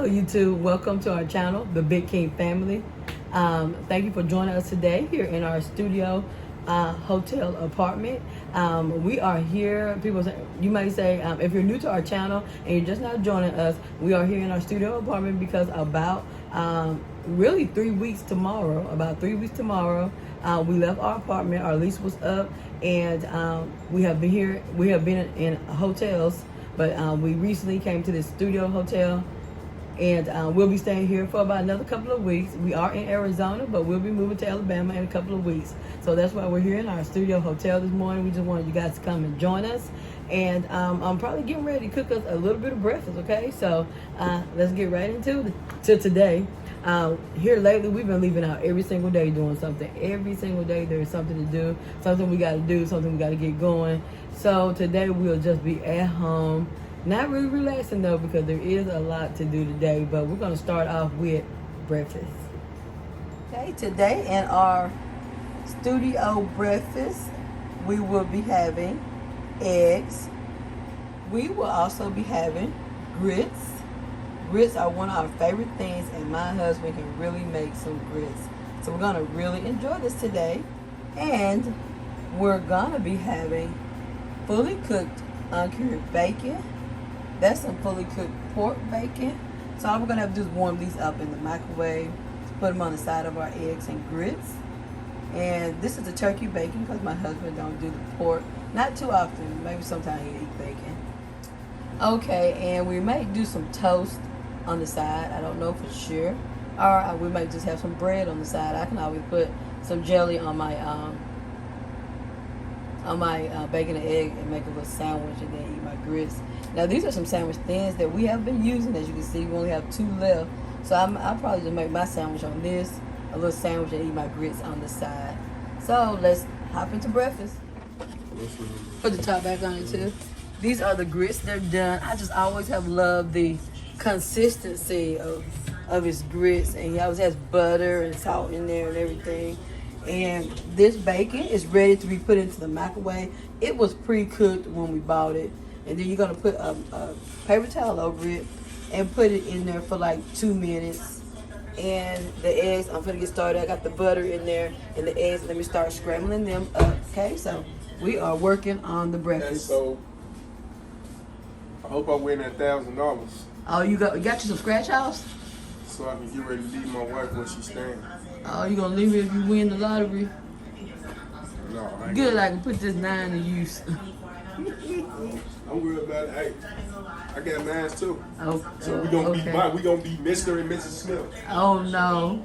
YouTube. Welcome to our channel, The Big King Family. Thank you for joining us today here in our studio hotel apartment. We are here. People say, you might say, if you're new to our channel and you're just not joining us, we are here in our studio apartment because about really 3 weeks tomorrow, we left our apartment. Our lease was up, and we have been here. We have been in hotels, but we recently came to this studio hotel, and we'll be staying here for about another couple of weeks. We are in Arizona, but we'll be moving to Alabama in a couple of weeks. So that's why we're here in our studio hotel this morning. We just wanted you guys to come and join us. And I'm probably getting ready to cook us a little bit of breakfast, okay? So let's get right into today. Here lately, we've been leaving out every single day doing something. Every single day there's something to do, something we got to do, something we got to get going. So today we'll just be at home. Not really relaxing though, because there is a lot to do today, but we're going to start off with breakfast. Okay, today in our studio breakfast, we will be having eggs. We will also be having grits. Grits are one of our favorite things, and my husband can really make some grits. So we're going to really enjoy this today. And we're going to be having fully cooked uncured bacon. That's some fully cooked pork bacon. So all we're going to have to do is warm these up in the microwave, put them on the side of our eggs and grits. And this is the turkey bacon because my husband don't do the pork. Not too often. Maybe sometimes he eat bacon. Okay, and we might do some toast on the side. I don't know for sure. Or we might just have some bread on the side. I can always put some jelly on my bacon and egg and make a little sandwich and then eat my grits. Now these are some sandwich thins that we have been using. As you can see, we only have 2 left. So I'll probably just make my sandwich on this, a little sandwich, and eat my grits on the side. So let's hop into breakfast. Put the top back on it too. These are the grits. They're done. I just always have loved the consistency of his grits, and he always has butter and salt in there and everything. And this bacon is ready to be put into the microwave. It was pre-cooked when we bought it. And then you're going to put a paper towel over it and put it in there for like 2 minutes. And the eggs, I'm going to get started. I got the butter in there and the eggs. Let me start scrambling them up. Okay, so we are working on the breakfast. So I hope I win that $1,000. Oh, you got you some scratch offs? So I can get ready to leave my wife when she stands. Oh, you going to leave it if you win the lottery? No, I ain't. Good, I can put this 9 to use. I'm worried about it. Hey, I got mine too. Oh, So we gonna be Mr. and Mrs. Smith. Oh no.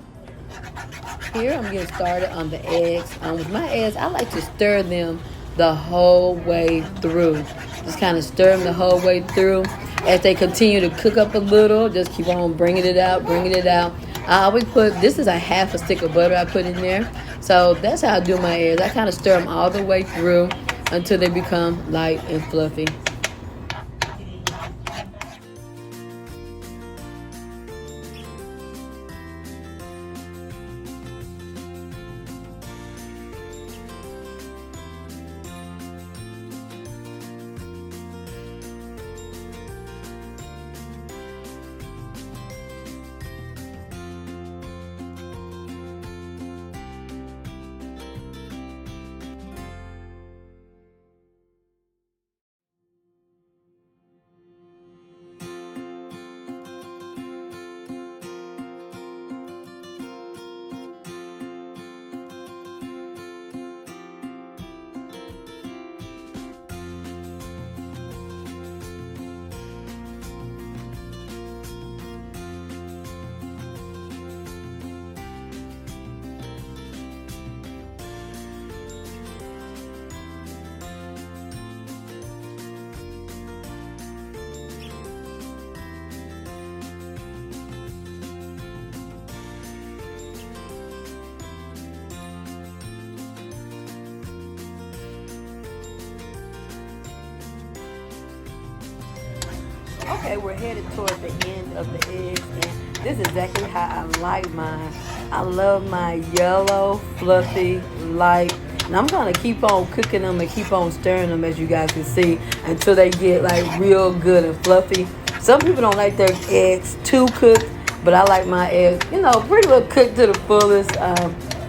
Here I'm getting started on the eggs. With my eggs, I like to stir them the whole way through. Just kind of stir them the whole way through. As they continue to cook up a little, just keep on bringing it out. I always put, this is a half a stick of butter I put in there. So that's how I do my eggs. I kind of stir them all the way through until they become light and fluffy. Okay, we're headed towards the end of the eggs, and this is exactly how I like mine. I love my yellow, fluffy, light. And I'm going to keep on cooking them and keep on stirring them, as you guys can see, until they get like real good and fluffy. Some people don't like their eggs too cooked, but I like my eggs, pretty well cooked to the fullest.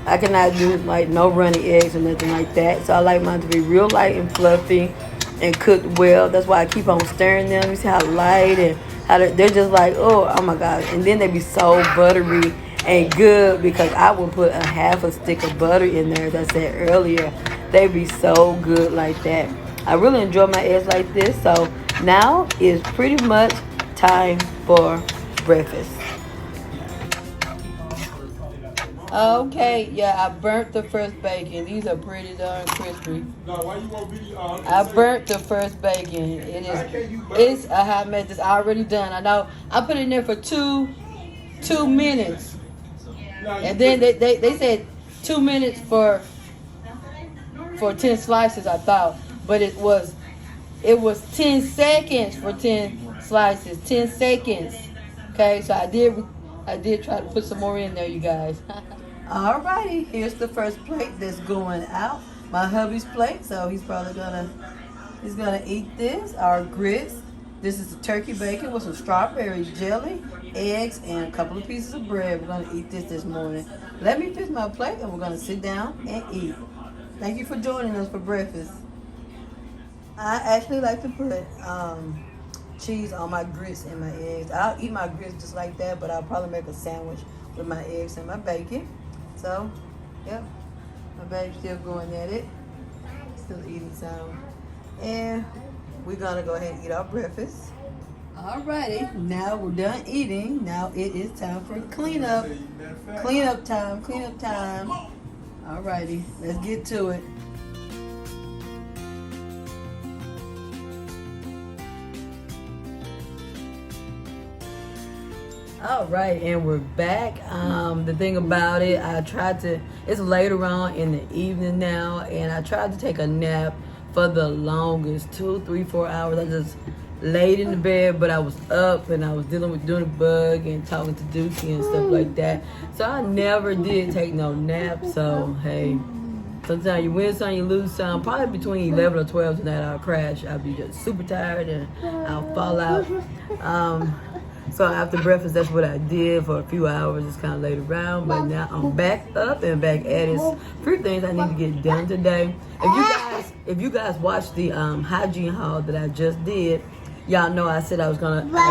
I cannot do like no runny eggs or nothing like that. So I like mine to be real light and fluffy and cooked well. That's why I keep on stirring them. You see how light and how they're just like, oh my gosh. And then they be so buttery and good because I will put a half a stick of butter in there, as I said earlier. They be so good like that. I really enjoy my eggs like this. So now is pretty much time for breakfast. Okay, yeah, I burnt the first bacon. These are pretty darn crispy. No, why you want video? I burnt the first bacon. It's a hot mess. It's already done. I know. I put it in there for two minutes, and then they said 2 minutes for 10 slices. I thought, but it was 10 seconds for 10 slices. 10 seconds. Okay, so I did try to put some more in there, you guys. Alrighty, here's the first plate that's going out. My hubby's plate, so he's probably gonna eat this. Our grits. This is the turkey bacon with some strawberry jelly, eggs, and a couple of pieces of bread. We're gonna eat this morning. Let me fix my plate, and we're gonna sit down and eat. Thank you for joining us for breakfast. I actually like to put cheese on my grits and my eggs. I'll eat my grits just like that, but I'll probably make a sandwich with my eggs and my bacon. So, yep, my baby's still going at it, still eating some. And we're gonna go ahead and eat our breakfast. Alrighty, now we're done eating. Now it is time for cleanup. Cleanup time. Alrighty, let's get to it. All right, and we're back. The thing about it, it's later on in the evening now, and I tried to take a nap for the longest, 2, 3, 4 hours. I just laid in the bed, but I was up and I was dealing with doing a bug and talking to Dookie and stuff like that. So I never did take no nap. So hey, sometimes you win some, you lose some. Probably between 11 or 12 tonight I'll crash. I'll be just super tired and I'll fall out. So after breakfast, that's what I did for a few hours. Just kind of laid around, but now I'm back up and back at it. A few things I need to get done today. If you guys watched the hygiene haul that I just did, y'all know I said I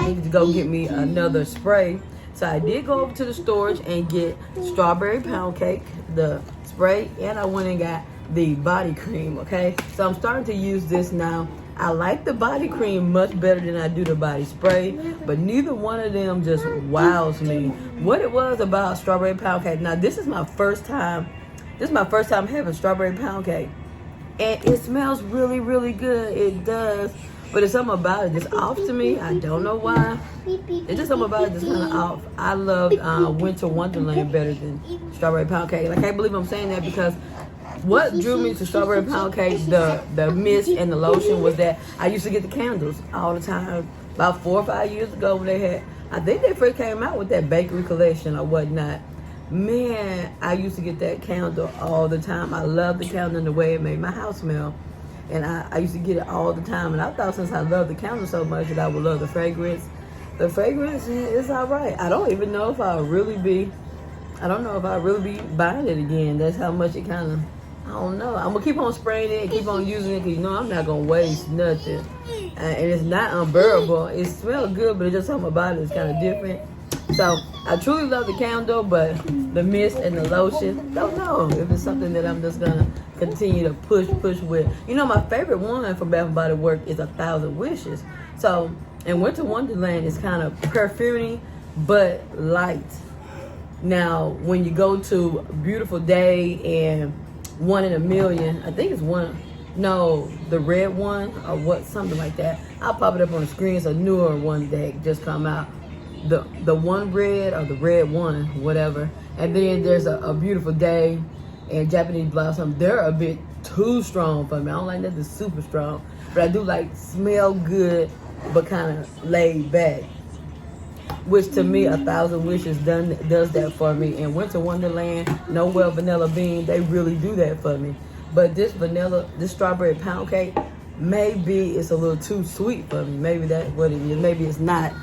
needed to go get me another spray. So I did go over to the storage and get strawberry pound cake, the spray, and I went and got the body cream. Okay, so I'm starting to use this now. I like the body cream much better than I do the body spray, but neither one of them just wows me. What it was about strawberry pound cake. Now this is my first time having strawberry pound cake, and it smells really, really good. It does, but it's something about it that's off to me. I don't know why. It's just something about it that's kind of off. I loved Winter Wonderland better than strawberry pound cake. And I can't believe I'm saying that because what drew me to strawberry pound cake, the mist and the lotion, was that I used to get the candles all the time. About 4 or 5 years ago when I think they first came out with that bakery collection or whatnot. Man, I used to get that candle all the time. I loved the candle and the way it made my house smell. And I used to get it all the time. And I thought since I loved the candle so much that I would love the fragrance. The fragrance is all right. I don't know if I'll really be buying it again. That's how much it kind of, I don't know. I'm going to keep on spraying it and keep on using it because, I'm not going to waste nothing. And it's not unbearable. It smells good, but it's just something about it that's kind of different. So, I truly love the candle, but the mist and the lotion, don't know if it's something that I'm just going to continue to push with. My favorite one from Bath & Body Works is 1,000 Wishes. So, and Winter Wonderland is kind of perfumey, but light. Now, when you go to Beautiful Day and One in a Million, I think it's the red one or what, something like that. I'll pop it up on the screen. It's a newer one that just come out. The one red or the red one, whatever. And then there's a Beautiful Day and Japanese Blossom. They're a bit too strong for me. I don't like nothing super strong, but I do like smell good, but kind of laid back. Which to me, 1,000 Wishes does that for me. And Winter Wonderland, Noel Vanilla Bean, they really do that for me. But this strawberry pound cake, maybe it's a little too sweet for me. Maybe that's what it is. Maybe it's not.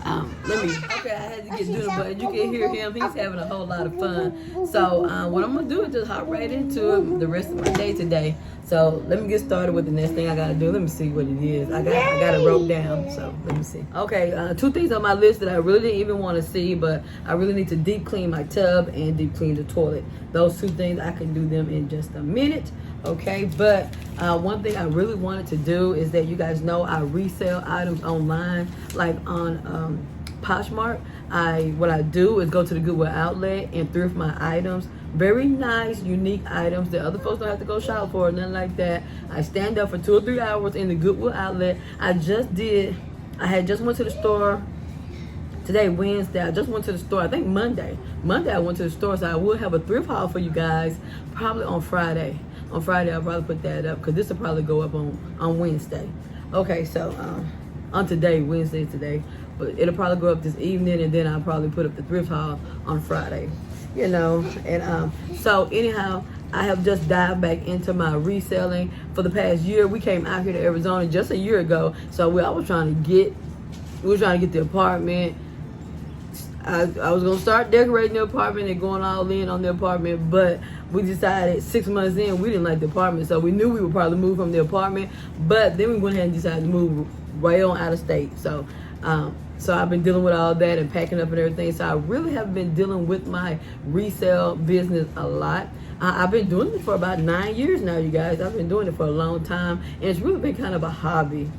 Okay, I had to get doing it, but you can hear him. He's having a whole lot of fun. So what I'm going to do is just hop right into it the rest of my day today. So let me get started with the next thing I got to do. Let me see what it is. I got it wrote down, so let me see. Okay, 2 things on my list that I really didn't even want to see, but I really need to deep clean my tub and deep clean the toilet. Those 2 things, I can do them in just a minute. Okay, but one thing I really wanted to do is that you guys know I resell items online, like on Poshmark. What I do is go to the Goodwill outlet and thrift my items. Very nice, unique items that other folks don't have to go shop for, nothing like that. I stand up for 2 or 3 hours in the Goodwill outlet. I had just went to the store. Today, Wednesday, I just went to the store. I think Monday I went to the store, so I will have a thrift haul for you guys probably on Friday. On Friday, I'll probably put that up because this will probably go up on Wednesday. Okay, so on today, Wednesday today, but it'll probably go up this evening, and then I'll probably put up the thrift haul on Friday. You know, and so anyhow, I have just dived back into my reselling for the past year. We came out here to Arizona just a year ago, so we were trying to get the apartment. I was gonna start decorating the apartment and going all in on the apartment, but we decided 6 months in we didn't like the apartment, so we knew we would probably move from the apartment. But then we went ahead and decided to move right on out of state. So I've been dealing with all that and packing up and everything. So I really have been dealing with my resale business a lot. I've been doing it for about 9 years now, you guys. I've been doing it for a long time, and it's really been kind of a hobby,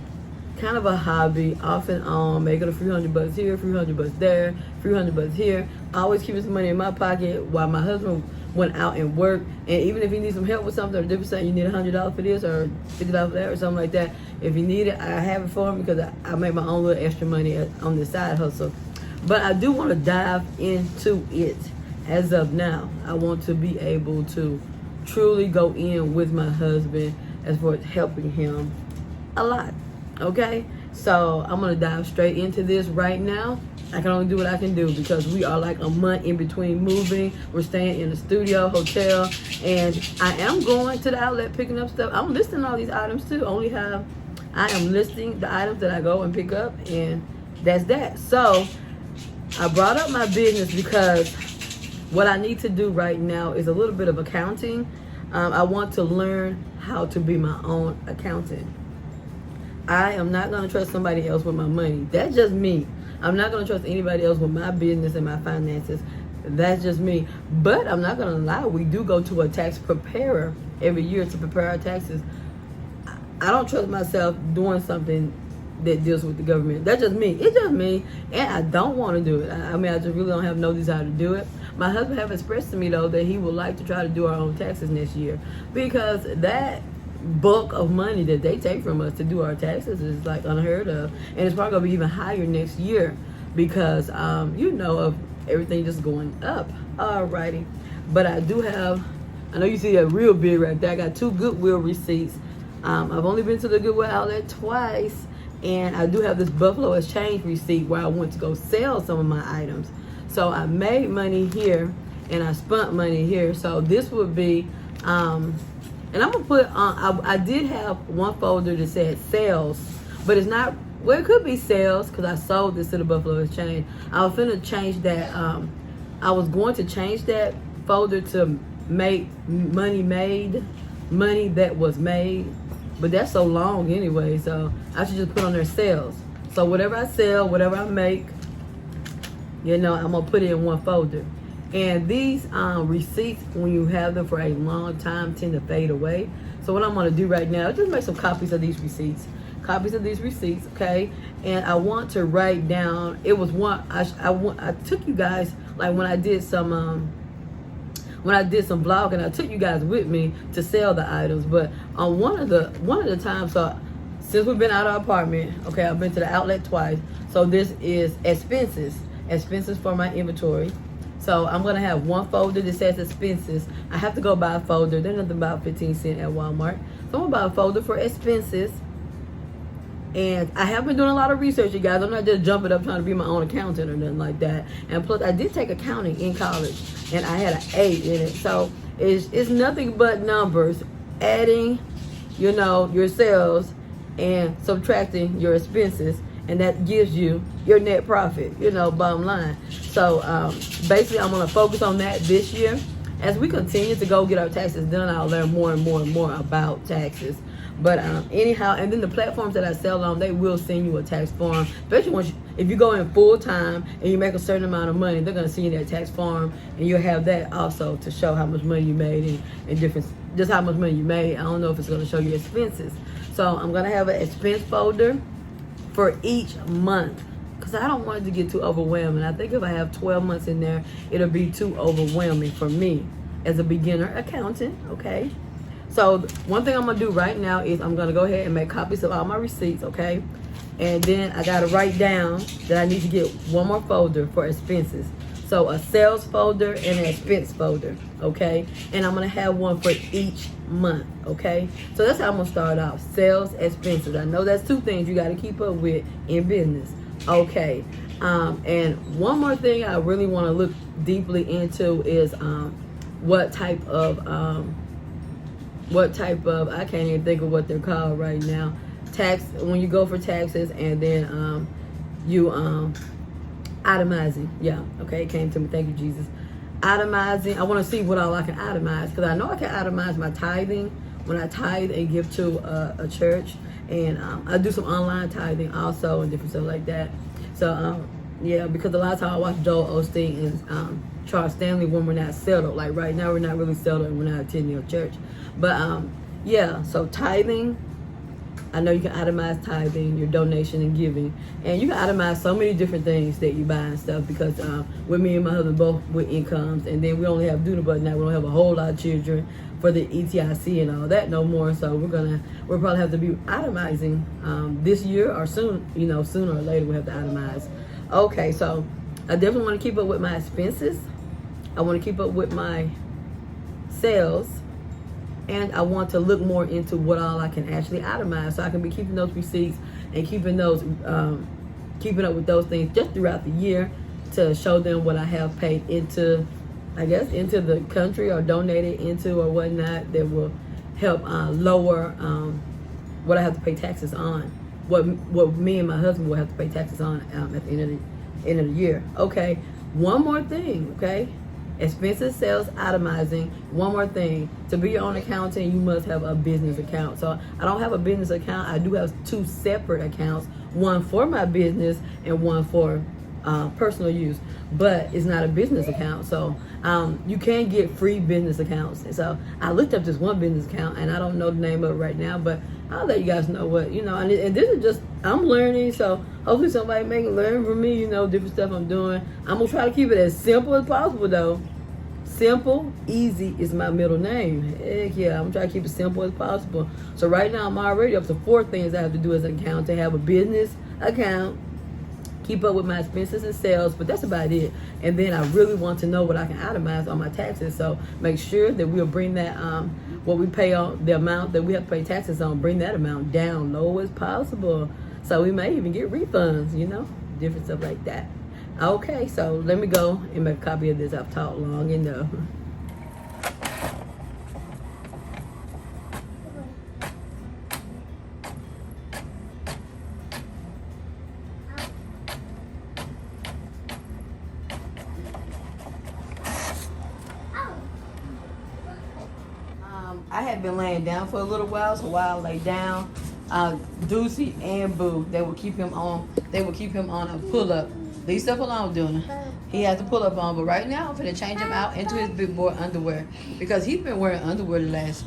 off and on, making a few $100 here, a few $100 there, a few $100 here. Always keeping some money in my pocket while my husband went out and worked. And even if he needs some help with something, or different saying you need $100 for this or $50 for that or something like that, if you need it, I have it for him because I make my own little extra money on the side hustle. But I do want to dive into it. As of now, I want to be able to truly go in with my husband as far as helping him a lot. Okay, so I'm gonna dive straight into this right now. I can only do what I can do because we are like a month in between moving. We're staying in the studio hotel, and I am going to the outlet picking up stuff. I'm listing all these items too. I am listing the items that I go and pick up, and that's that. So I brought up my business because what I need to do right now is a little bit of accounting. I want to learn how to be my own accountant. I am not going to trust somebody else with my money. That's just me. I'm not going to trust anybody else with my business and my finances. That's just me. But I'm not going to lie. We do go to a tax preparer every year to prepare our taxes. I don't trust myself doing something that deals with the government. That's just me. It's just me. And I don't want to do it. I mean, I just really don't have no desire to do it. My husband have expressed to me, though, that he would like to try to do our own taxes next year. Because that bulk of money that they take from us to do our taxes is like unheard of, and it's probably gonna be even higher next year because of everything just going up. Alrighty, but I know you see that real big right there. I got 2 Goodwill receipts. I've only been to the Goodwill outlet twice, and I do have this Buffalo Exchange receipt where I went to go sell some of my items. So I made money here and I spent money here. So this would be and I'm gonna put on. I did have one folder that said sales, but it's not. Well, it could be sales because I sold this to the Buffalo Exchange. I was finna change that. I was going to change that folder to make money that was made, but that's so long anyway. So I should just put on there sales. So whatever I sell, whatever I make, I'm gonna put it in one folder. And these receipts, when you have them for a long time, tend to fade away. So what I'm going to do right now is just make some copies of these receipts. Okay? And I want to write down, it was one, I took you guys, like when I did some vlogging, I took you guys with me to sell the items. But on one of the times, so since we've been out of our apartment, okay, I've been to the outlet twice. So this is expenses for my inventory. So I'm going to have one folder that says expenses. I have to go buy a folder. They're nothing about 15 cents at Walmart. So I'm going to buy a folder for expenses. And I have been doing a lot of research, you guys. I'm not just jumping up trying to be my own accountant or nothing like that. And plus, I did take accounting in college. And I had an A in it. So it's nothing but numbers. Adding, your sales and subtracting your expenses, and that gives you your net profit, bottom line. So basically I'm going to focus on that this year. As we continue to go get our taxes done, I'll learn more and more and more about taxes. But anyhow, and then the platforms that I sell on, they will send you a tax form. Especially if you go in full time and you make a certain amount of money, they're going to send you that tax form, and you'll have that also to show how much money you made and different, just how much money you made. I don't know if it's going to show you expenses. So I'm going to have an expense folder for each month, because I don't want it to get too overwhelming. I think if I have 12 months in there, it'll be too overwhelming for me as a beginner accountant, okay? So one thing I'm going to do right now is I'm going to go ahead and make copies of all my receipts, okay? And then I got to write down that I need to get one more folder for expenses. So a sales folder and an expense folder, okay? And I'm going to have one for each month, okay? So that's how I'm going to start off, sales, expenses. I know that's two things you got to keep up with in business, okay? And one more thing I really want to look deeply into is what type of, I can't even think of what they're called right now. When you go for taxes, and then you itemizing. Yeah, okay, it came to me. Thank you, Jesus. Itemizing. I want to see what all I can itemize, because I know I can itemize my tithing when I tithe and give to a church, and I do some online tithing also and different stuff like that. So yeah, because a lot of times I watch Joel Osteen and Charles Stanley when we're not settled. Like right now, we're not really settled and we're not attending a church. But yeah, so tithing, I know you can itemize tithing, your donation and giving, and you can itemize so many different things that you buy and stuff, because with me and my husband both with incomes, and then we only have Doonabug now. We don't have a whole lot of children for the ETIC and all that no more. So we'll probably have to be itemizing this year or soon, sooner or later we'll have to itemize. Okay, so I definitely want to keep up with my expenses. I want to keep up with my sales. And I want to look more into what all I can actually itemize, so I can be keeping those receipts and keeping up with those things just throughout the year, to show them what I have paid into the country or donated into or whatnot, that will help lower what I have to pay taxes on. What me and my husband will have to pay taxes on at the end of the year. Okay, one more thing. Okay. Expenses, sales, itemizing. One more thing. To be your own accountant, you must have a business account. So I don't have a business account. I do have two separate accounts, one for my business and one for personal use. But it's not a business account. So you can get free business accounts. And so I looked up this one business account, and I don't know the name of it right now, but I'll let you guys know what, and this is just, I'm learning, so hopefully somebody may learn from me, different stuff I'm doing. I'm going to try to keep it as simple as possible, though. Simple, easy is my middle name. Heck yeah, I'm trying to keep it simple as possible. So right now, I'm already up to 4 things I have to do as an accountant: to have a business account, keep up with my expenses and sales, but that's about it. And then I really want to know what I can itemize on my taxes. So make sure that we'll bring that, what we pay on, the amount that we have to pay taxes on, bring that amount down low as possible. So we may even get refunds, different stuff like that. Okay, so let me go and make a copy of this. I've talked long enough. I had been laying down for a little while, so while I lay down, Deucey and Boo, they would keep him on a pull-up. Leave stuff alone, Duna. He has to pull up on, but right now I'm finna change him out into his big boy underwear, because he's been wearing underwear the last,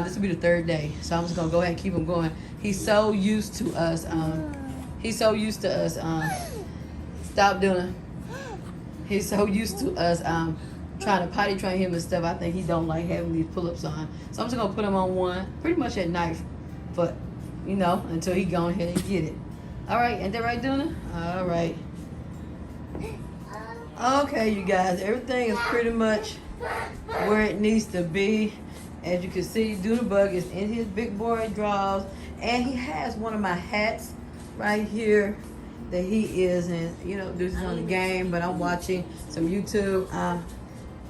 this will be the 3rd day. So I'm just gonna go ahead and keep him going. He's so used to us, stop Duna. He's so used to us, trying to potty train him and stuff. I think he don't like having these pull-ups on. So I'm just gonna put him on one pretty much at night, but until he go ahead and get it. All right, ain't that right, Duna? All right. Okay, you guys, everything is pretty much where it needs to be. As you can see, Doonabug is in his big boy drawers, and he has one of my hats right here that he is in. This is on the game, but I'm watching some YouTube,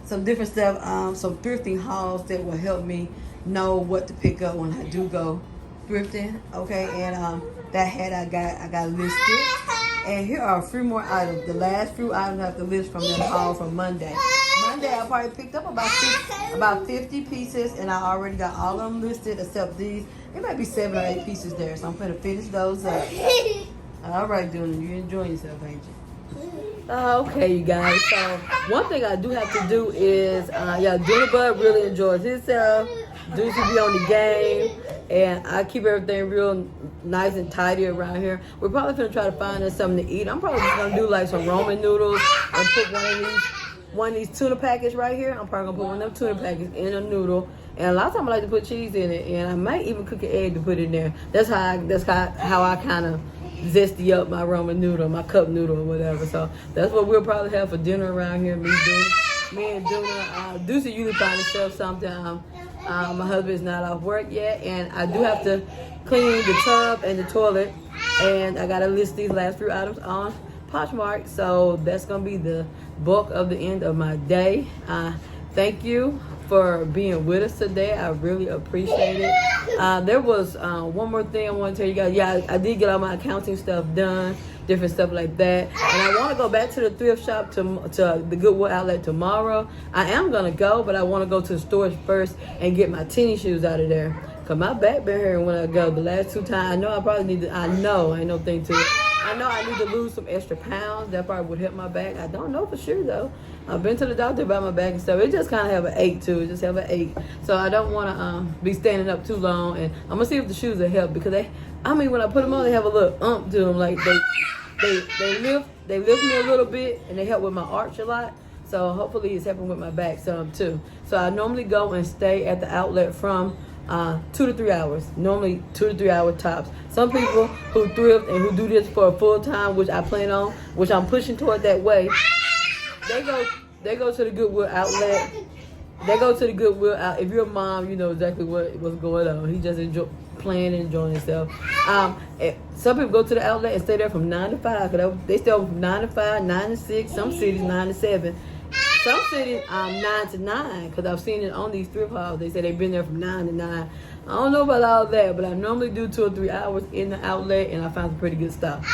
some different stuff, some thrifting hauls that will help me know what to pick up when I do go thrifting, okay, and that hat I got listed. And here are a few more items. The last few items I have to list from that haul from Monday. Monday I probably picked up about 50 pieces, and I already got all of them listed except these. It might be 7 or 8 pieces there, so I'm gonna finish those up. All right, Duna, you're enjoying yourself, ain't you? Okay, you guys. So one thing I do have to do is, Duna Bud really enjoys himself. Deuce will be on the game, and I keep everything real nice and tidy around here. We're probably gonna try to find us something to eat. I'm probably just gonna do like some Roman noodles and put one of these tuna packets right here. I'm probably gonna put one of them tuna packets in a noodle. And a lot of times I like to put cheese in it, and I might even cook an egg to put in there. That's how I kind of zesty up my Roman noodle, my cup noodle or whatever. So that's what we'll probably have for dinner around here. Me and Duna. Deuce usually find himself something. My husband is not off work yet, and I do have to clean the tub and the toilet, and I gotta list these last few items on Poshmark. So that's gonna be the bulk of the end of my day. Thank you for being with us today. I really appreciate it. There was one more thing I want to tell you guys. Yeah, I did get all my accounting stuff done, different stuff like that. And I want to go back to the thrift shop to the Goodwill outlet tomorrow. I am going to go, but I want to go to the stores first and get my tennis shoes out of there. Because my back been hurting when I go. The last 2 times, I know I probably need to, I know, ain't no thing to it. I know I need to lose some extra pounds. That probably would help my back. I don't know for sure though. I've been to the doctor about my back and stuff. It just kind of have an ache too. It just have an ache. So I don't want to be standing up too long. And I'm gonna see if the shoes will help because when I put them on, they have a little to them. Like they lift me a little bit and they help with my arch a lot. So hopefully it's helping with my back some too. So I normally go and stay at the outlet from 2 to 3 hours. Normally 2 to 3 hour tops. Some people who thrift and who do this for a full time, which I plan on, which I'm pushing toward that way, they go to the Goodwill outlet. They go to the Goodwill out. If you're a mom, you know exactly what's going on. He just playing and enjoying himself. Some people go to the outlet and stay there from 9 to 5. Cause they stay open from 9 to 5, 9 to 6. Some cities 9 to 7. Some cities 9 to 9, because I've seen it on these thrift hauls. They say they've been there from 9 to 9. I don't know about all that, but I normally do 2 or 3 hours in the outlet, and I found some pretty good stuff.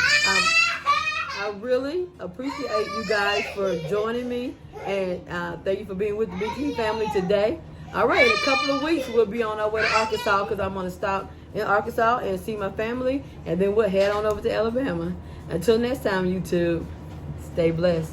I really appreciate you guys for joining me, and thank you for being with the Big King family today. All right, in a couple of weeks, we'll be on our way to Arkansas because I'm going to stop in Arkansas and see my family, and then we'll head on over to Alabama. Until next time, YouTube, stay blessed.